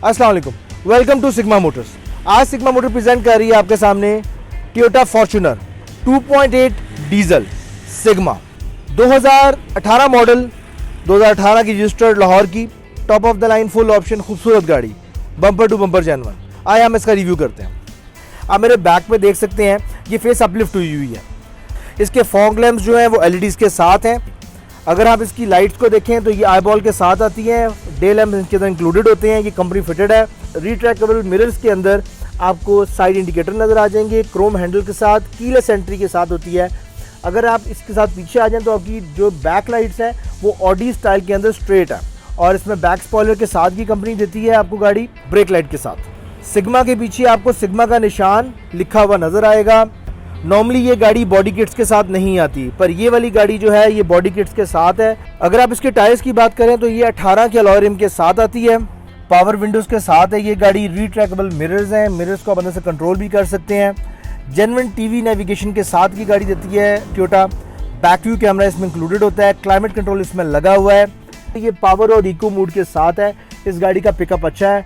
अस्सलाम वालेकुम, welcome to sigma Motors. आज सिग्मा मोटर प्रेजेंट कर रही है आपके सामने Toyota Fortuner 2.8 diesel sigma 2018 model, 2018 की रजिस्टर्ड, लाहौर की, top of the line full option खूबसूरत गाड़ी, बम्पर टू बम्पर जेन्युइन। आइए हम इसका रिव्यू करते हैं। आप मेरे बैक पे देख सकते हैं ये फेस अपलिफ्ट हुई हुई है। इसके फॉग लैंप्स जो हैं वो एलईडीज़ के साथ हैं। अगर आप इसकी लाइट्स को देखें तो ये आईबॉल के साथ आती हैं, डे लैंप इसके अंदर इंक्लूडेड होते हैं, ये कंपनी फिटेड है। रिट्रैक्टेबल मिरर्स के अंदर आपको साइड इंडिकेटर नज़र आ जाएंगे, क्रोम हैंडल के साथ, कीलेस एंट्री के साथ होती है। अगर आप इसके साथ पीछे आ जाएं तो आपकी जो बैक लाइट्स हैं वो ऑडी स्टाइल के अंदर स्ट्रेट है, और इसमें बैक स्पॉइलर के साथ की कंपनी देती है आपको गाड़ी ब्रेक लाइट के साथ। सिग्मा के पीछे आपको सिग्मा का निशान लिखा हुआ नज़र आएगा। नॉर्मली ये गाड़ी बॉडी किट्स के साथ नहीं आती, पर ये वाली गाड़ी जो है ये बॉडी किट्स के साथ है। अगर आप इसके टायर्स की बात करें तो ये 18 के अलॉय रिम के साथ आती है, पावर विंडोज़ के साथ है ये गाड़ी। रिट्रैक्टेबल मिरर्स हैं, मिरर्स को आप अंदर से कंट्रोल भी कर सकते हैं। जेन्युइन टीवी नेविगेशन के साथ की गाड़ी देती है टोयोटा। बैक व्यू कैमरा इसमें इंक्लूडेड होता है, क्लाइमेट कंट्रोल इसमें लगा हुआ है। ये पावर और इको मोड के साथ है। इस गाड़ी का पिकअप अच्छा है।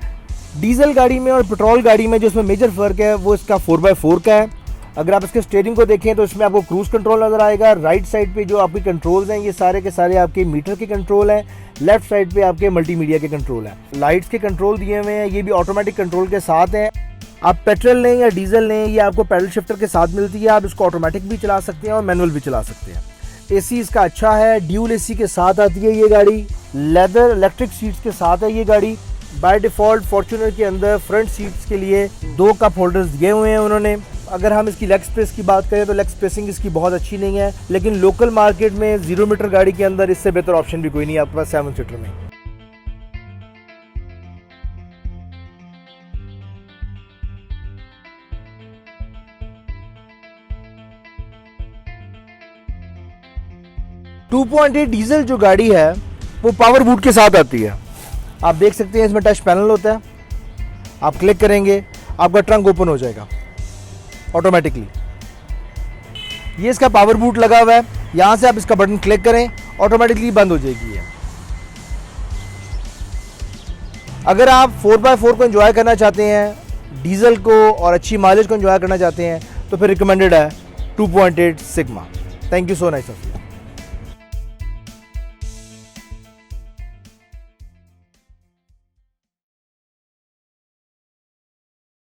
डीजल गाड़ी में और पेट्रोल गाड़ी में जो इसमें मेजर फ़र्क है वो इसका 4x4 का है। अगर आप इसके स्टीयरिंग को देखें तो इसमें आपको क्रूज कंट्रोल नज़र आएगा। राइट साइड पे जो आपके कंट्रोल्स हैं ये सारे के सारे आपके मीटर के कंट्रोल हैं। लेफ्ट साइड पे आपके मल्टीमीडिया के कंट्रोल हैं। लाइट्स के कंट्रोल दिए हुए हैं, ये भी ऑटोमेटिक कंट्रोल के साथ हैं। आप पेट्रोल लें या डीजल लें, ये आपको पैडल शिफ्टर के साथ मिलती है। आप इसको ऑटोमेटिक भी चला सकते हैं और मैनुअल भी चला सकते हैं। एसी इसका अच्छा है, ड्यूल एसी के साथ आती है ये गाड़ी। लेदर इलेक्ट्रिक सीट्स के साथ है ये गाड़ी। बाय डिफ़ॉल्ट फॉर्च्यूनर के अंदर फ्रंट सीट्स के लिए 2 कप होल्डर्स दिए हुए हैं उन्होंने। अगर हम इसकी लेग स्पेस की बात करें तो लेग स्पेसिंग इसकी बहुत अच्छी नहीं है, लेकिन लोकल मार्केट में 0 मीटर गाड़ी के अंदर इससे बेहतर ऑप्शन भी कोई नहीं है आपके पास 7 सीटर में। टू 2.8 डीजल जो गाड़ी है वो पावर बूट के साथ आती है। आप देख सकते हैं इसमें टच पैनल होता है, आप क्लिक करेंगे आपका ट्रंक ओपन हो जाएगा ऑटोमेटिकली। ये इसका पावर बूट लगा हुआ है, यहाँ से आप इसका बटन क्लिक करें ऑटोमेटिकली बंद हो जाएगी ये। अगर आप 4x4 को एंजॉय करना चाहते हैं, डीजल को और अच्छी माइलेज को एंजॉय करना चाहते हैं तो फिर रिकमेंडेड है 2.8 sigma. Thank you so much sir.